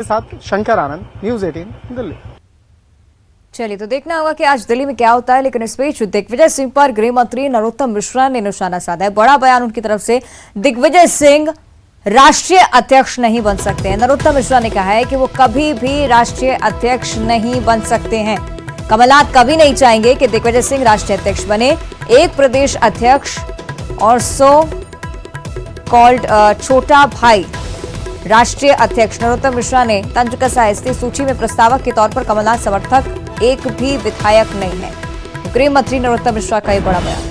के साथ शंकर आनंद, न्यूज़ 18 दिल्ली। चलिए तो देखना होगा कि आज दिल्ली में क्या होता है। लेकिन इस बीच दिग्विजय सिंह पर गृह मंत्री नरोत्तम मिश्रा ने निशाना साधा है। बड़ा बयान उनकी तरफ से। दिग्विजय सिंह राष्ट्रीय अध्यक्ष नहीं बन सकते हैं। नरोत्तम मिश्रा ने कहा है कि वो कभी भी राष्ट्रीय अध्यक्ष नहीं बन सकते हैं। कमलनाथ कभी नहीं चाहेंगे कि दिग्विजय सिंह राष्ट्रीय अध्यक्ष बने। एक प्रदेश अध्यक्ष और सो कॉल्ड छोटा भाई राष्ट्रीय अध्यक्ष। नरोत्तम मिश्रा ने तंज कसा स्थित सूची में प्रस्तावक के तौर पर कमलनाथ समर्थक एक भी विधायक नहीं है। गृह मंत्री नरोत्तम मिश्रा का ये बड़ा बयान।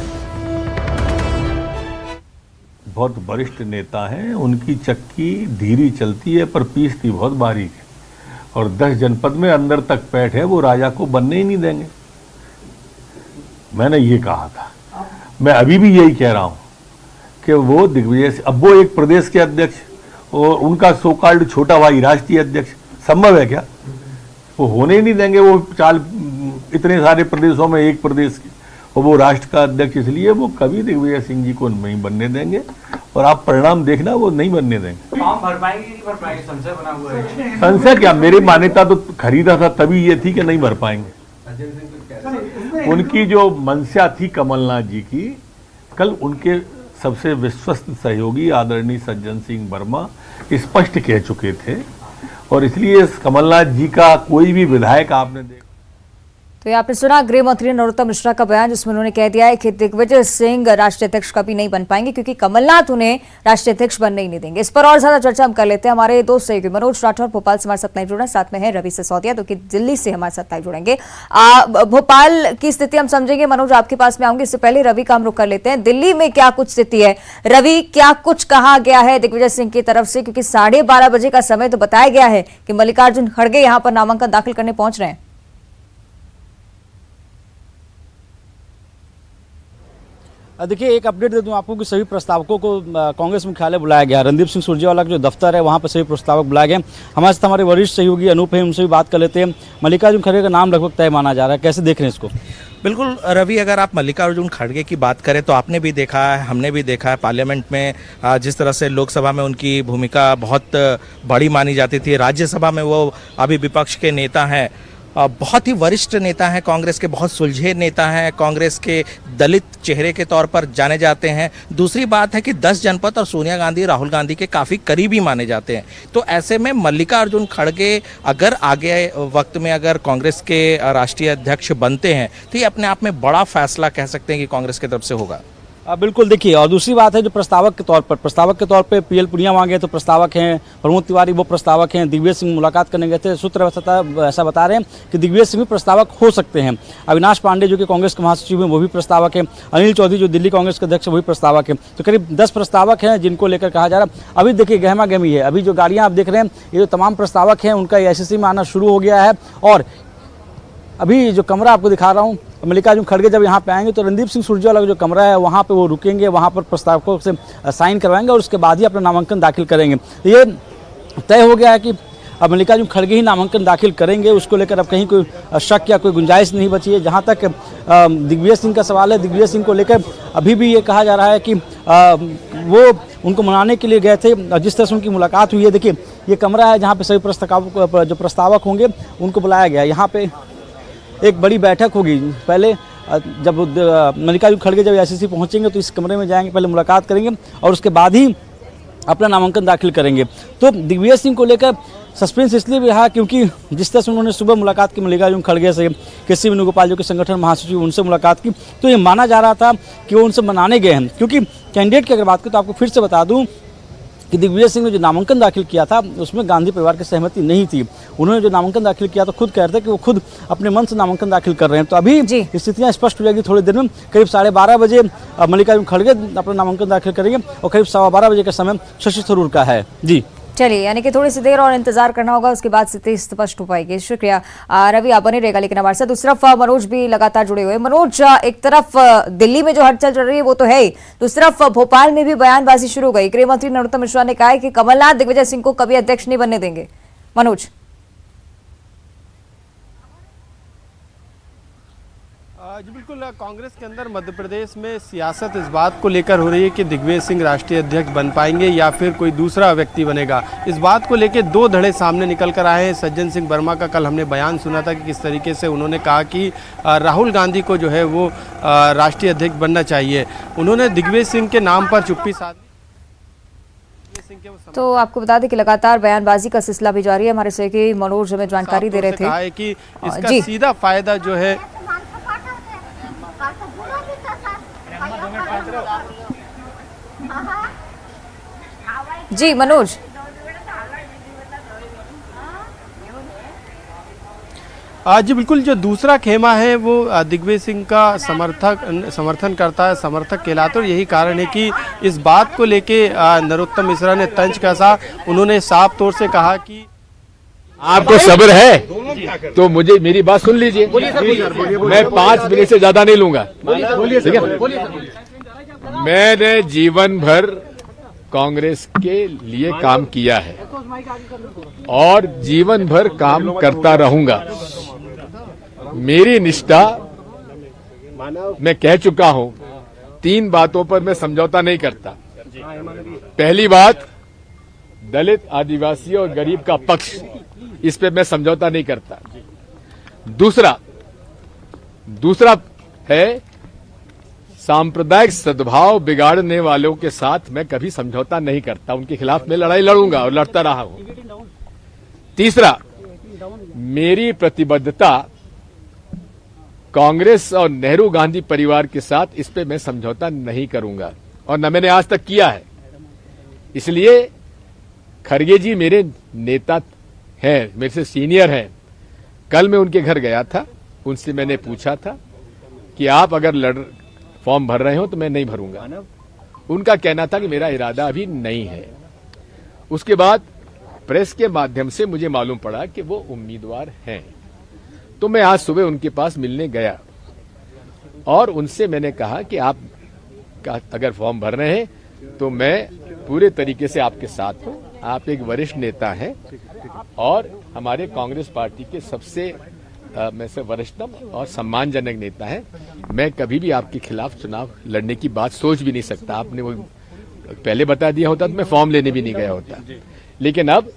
बहुत वरिष्ठ नेता हैं, उनकी चक्की धीरे चलती है पर पीसती बहुत बारीक है, और 10 जनपद में अंदर तक पैठ है, वो राजा को बनने ही नहीं देंगे। मैंने ये कहा था, मैं अभी भी यही कह रहा हूं कि वो दिग्विजय से, अब वो एक प्रदेश के अध्यक्ष और उनका सो कॉल्ड छोटा भाई राष्ट्रीय अध्यक्ष संभव है क्या? वो होने ही नहीं देंगे। वो चाल इतने सारे प्रदेशों में एक प्रदेश की, और वो राष्ट्र का अध्यक्ष, इसलिए वो कभी दिग्विजय सिंह जी को नहीं बनने देंगे। और आप परिणाम देखना, वो नहीं बनने देंगे। फॉर्म भर पाएंगे नहीं भर पाएंगे, संशय बना हुआ है। संशय क्या, मेरी मान्यता तो खरीदा था तभी ये थी कि नहीं भर पाएंगे। उनकी जो मंशा थी कमलनाथ जी की, कल उनके सबसे विश्वस्त सहयोगी आदरणीय सज्जन सिंह वर्मा स्पष्ट कह चुके थे, और इसलिए कमलनाथ जी का कोई भी विधायक आपने देखा। तो आपने सुना गृह मंत्री नरोत्तम मिश्रा का बयान, जिसमें उन्होंने कह दिया है कि दिग्विजय सिंह राष्ट्रीय अध्यक्ष कभी नहीं बन पाएंगे क्योंकि कमलनाथ उन्हें राष्ट्रीय अध्यक्ष बनने ही नहीं देंगे। इस पर और ज्यादा चर्चा हम कर लेते हैं। हमारे दोस्त सहयोगी मनोज राठौर भोपाल से हमारे साथ लाइव जुड़े, साथ में है रवि सिसोदिया जो कि दिल्ली से हमारे साथ लाइव जुड़ेंगे। भोपाल की स्थिति हम समझेंगे। मनोज, आपके पास में आऊंगे, इससे पहले रवि का हम रुख कर लेते हैं। दिल्ली में क्या कुछ स्थिति है? रवि, क्या कुछ कहा गया है दिग्विजय सिंह की तरफ से? क्योंकि 12:30 बजे का समय तो बताया गया है कि मल्लिकार्जुन खड़गे यहाँ पर नामांकन दाखिल करने पहुंच रहे हैं। देखिए, एक अपडेट दे दूं आपको कि सभी प्रस्तावकों को कांग्रेस मुख्यालय बुलाया गया। रणदीप सिंह सुरजेवाला का जो दफ्तर है वहां पर सभी प्रस्तावक बुलाए गए। हमारे साथ हमारे वरिष्ठ सहयोगी अनूप है, उनसे भी बात कर लेते हैं। मल्लिकार्जुन खड़गे का नाम लगभग तय माना जा रहा है, कैसे देख रहे हैं इसको? बिल्कुल रवि, अगर आप मल्लिकार्जुन खड़गे की बात करें तो आपने भी देखा है, हमने भी देखा है पार्लियामेंट में जिस तरह से लोकसभा में उनकी भूमिका बहुत बड़ी मानी जाती थी। राज्यसभा में वो अभी विपक्ष के नेता हैं, बहुत ही वरिष्ठ नेता हैं, कांग्रेस के बहुत सुलझे नेता हैं, कांग्रेस के दलित चेहरे के तौर पर जाने जाते हैं। दूसरी बात है कि 10 जनपद और सोनिया गांधी, राहुल गांधी के काफ़ी करीबी माने जाते हैं। तो ऐसे में मल्लिकार्जुन खड़गे अगर आगे वक्त में अगर कांग्रेस के राष्ट्रीय अध्यक्ष बनते हैं तो ये अपने आप में बड़ा फैसला कह सकते हैं कि कांग्रेस की तरफ से होगा। बिल्कुल। देखिए, और दूसरी बात है जो प्रस्तावक के तौर पे पीएल पुनिया वहाँ गए तो प्रस्तावक हैं, प्रमोद तिवारी वो प्रस्तावक हैं, दिग्विजय सिंह मुलाकात करने गए थे। सूत्र ऐसा बता रहे हैं कि दिग्विजय सिंह भी प्रस्तावक हो सकते हैं। अविनाश पांडे जो कि कांग्रेस के महासचिव हैं वो भी प्रस्तावक हैं। अनिल चौधरी जो दिल्ली कांग्रेस के अध्यक्ष वो भी प्रस्तावक हैं। तो करीब 10 प्रस्तावक हैं जिनको लेकर कहा जा रहा है। अभी देखिए गहमा गहमी है। अभी जो गाड़ियाँ आप देख रहे हैं, ये जो तमाम प्रस्तावक हैं उनका एआईसीसी में आना शुरू हो गया है। और अभी जो कमरा आपको दिखा रहा हूँ, मल्लिकार्जुन खड़गे जब यहाँ पे आएंगे तो रणदीप सिंह सुरजेवाला का जो कमरा है वहाँ पे वो रुकेंगे, वहाँ पर प्रस्तावकों से साइन करवाएंगे और उसके बाद ही अपना नामांकन दाखिल करेंगे। तो ये तय हो गया है कि अब मल्लिकार्जुन खड़गे ही नामांकन दाखिल करेंगे। उसको लेकर अब कहीं कोई शक या कोई गुंजाइश नहीं बची है। जहाँ तक दिग्विजय सिंह का सवाल है, दिग्विजय सिंह को लेकर अभी भी ये कहा जा रहा है कि वो उनको मनाने के लिए गए थे। जिस तरह से उनकी मुलाकात हुई है, देखिए ये कमरा है जहाँ पे सभी प्रस्तावक होंगे उनको बुलाया गया। यहाँ पे एक बड़ी बैठक होगी। पहले जब मल्लिकार्जुन खड़गे जब एआईसीसी पहुंचेंगे तो इस कमरे में जाएंगे, पहले मुलाकात करेंगे और उसके बाद ही अपना नामांकन दाखिल करेंगे। तो दिग्विजय सिंह को लेकर सस्पेंस इसलिए भी रहा क्योंकि जिस तरह से उन्होंने सुबह मुलाकात की मल्लिकार्जुन खड़गे से, केसी वेणुगोपाल जो कि संगठन महासचिव, उनसे मुलाकात की, तो ये माना जा रहा था कि वो उनसे मनाने गए हैं। क्योंकि कैंडिडेट की अगर बात करें तो आपको फिर से बता दूँ कि दिग्विजय सिंह ने जो नामांकन दाखिल किया था उसमें गांधी परिवार की सहमति नहीं थी। उन्होंने जो नामांकन दाखिल किया तो खुद कह रहे थे कि वो खुद अपने मन से नामांकन दाखिल कर रहे हैं। तो अभी स्थितियां स्पष्ट हो जाएगी थोड़ी देर में। करीब 12:30 बजे मल्लिकार्जुन खड़गे अपना नामांकन दाखिल करेंगे और करीब 12:15 बजे का समय शशि थरूर का है। जी चलिए, यानी कि थोड़ी सी देर और इंतजार करना होगा, उसके बाद स्थिति स्पष्ट हो पाएगी। शुक्रिया रवि, आप बने रहेगा। लेकिन हमारे साथ दूसरी तरफ मनोज भी लगातार जुड़े हुए। मनोज, एक तरफ दिल्ली में जो हलचल चल रही है वो तो है ही, दूसरी तरफ भोपाल में भी बयानबाजी शुरू हो गई। गृह मंत्री नरोत्तम मिश्रा ने कहा है कि कमलनाथ दिग्विजय सिंह को कभी अध्यक्ष नहीं बनने देंगे। मनोज, जी बिल्कुल, कांग्रेस के अंदर मध्य प्रदेश में सियासत इस बात को लेकर हो रही है कि दिग्विजय सिंह राष्ट्रीय अध्यक्ष बन पाएंगे या फिर कोई दूसरा व्यक्ति बनेगा। इस बात को लेकर दो धड़े सामने निकल कर आए हैं। सज्जन सिंह वर्मा का कल हमने बयान सुना था कि किस तरीके से उन्होंने कहा कि राहुल गांधी को जो है वो राष्ट्रीय अध्यक्ष बनना चाहिए। उन्होंने दिग्विजय सिंह के नाम पर चुप्पी साध ली। तो आपको बता दें कि लगातार बयानबाजी का सिलसिला भी जारी है। हमारे सहयोगी मनोज हमें जानकारी दे रहे थे। कहा है कि इसका जी। सीधा फायदा जो है जी मनोज। जी बिल्कुल, जो दूसरा खेमा है वो दिग्विजय सिंह का समर्थन करता है, समर्थक कहलाता है। और यही कारण है कि इस बात को लेके नरोत्तम मिश्रा ने तंज कसा। उन्होंने साफ तौर से कहा कि आपको सब्र है तो मुझे मेरी बात सुन लीजिए। मैं 5 मिनट से ज्यादा नहीं लूंगा, ठीक है। मैंने जीवन भर कांग्रेस के लिए काम किया है और जीवन भर काम करता रहूंगा। मेरी निष्ठा, मैं कह चुका हूं, 3 बातों पर मैं समझौता नहीं करता। पहली बात, दलित, आदिवासी और गरीब का पक्ष, इस पे मैं समझौता नहीं करता। दूसरा है सांप्रदायिक सद्भाव बिगाड़ने वालों के साथ मैं कभी समझौता नहीं करता। उनके खिलाफ मैं लड़ाई लड़ूंगा और लड़ता रहा हूं। तीसरा, मेरी प्रतिबद्धता कांग्रेस और नेहरू गांधी परिवार के साथ, इस पे मैं समझौता नहीं करूंगा और न मैंने आज तक किया है। इसलिए खड़गे जी मेरे नेता हैं, मेरे से सीनियर हैं। कल मैं उनके घर गया था, उनसे मैंने पूछा था कि आप अगर फॉर्म भर रहे हो तो मैं नहीं भरूंगा। उनका कहना था कि मेरा इरादा अभी नहीं है। उसके बाद प्रेस के माध्यम से मुझे मालूम पड़ा कि वो उम्मीदवार हैं। तो मैं आज सुबह उनके पास मिलने गया और उनसे मैंने कहा कि आप अगर फॉर्म भर रहे हैं तो मैं पूरे तरीके से आपके साथ हूं। आप एक वरिष्ठ नेता हैं और हमारे कांग्रेस पार्टी के सबसे में से वरिष्ठतम और सम्मानजनक नेता हैं। मैं कभी भी आपके खिलाफ चुनाव लड़ने की बात सोच भी नहीं सकता। आपने वो पहले बता दिया होता तो मैं फॉर्म लेने भी नहीं गया होता। लेकिन अब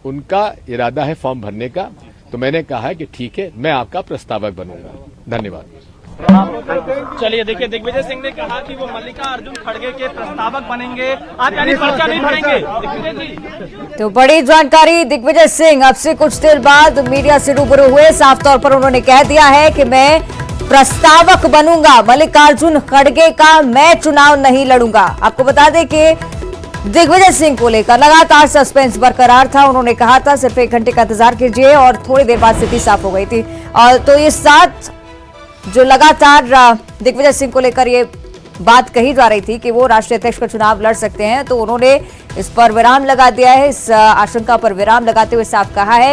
उनका इरादा है फॉर्म भरने का, तो मैंने कहा कि ठीक है, मैं आपका प्रस्तावक बनूंगा। धन्यवाद। चलिए देखिए, दिग्विजय सिंह ने कहा कि वो मल्लिकार्जुन खड़गे के प्रस्तावक बनेंगे। आप यानी पर्चा नहीं भरेंगे दिग्विजय जी? तो बड़ी जानकारी, दिग्विजय सिंह अब से कुछ देर बाद मीडिया से रूबरू हुए। साफ तौर पर उन्होंने कह दिया है कि मैं प्रस्तावक बनूंगा, मल्लिकार्जुन खड़गे का मैं चुनाव नहीं लड़ूंगा। आपको बता दें कि दिग्विजय सिंह को लेकर लगातार सस्पेंस बरकरार था। उन्होंने कहा था सिर्फ 1 घंटे का इंतजार कीजिए और थोड़ी देर बाद स्थिति साफ हो गई थी। और तो इस साथ जो लगातार दिग्विजय सिंह को लेकर ये बात कही जा रही थी कि वो राष्ट्रीय अध्यक्ष का चुनाव लड़ सकते हैं, तो उन्होंने इस पर विराम लगा दिया है। इस आशंका पर विराम लगाते हुए साफ कहा है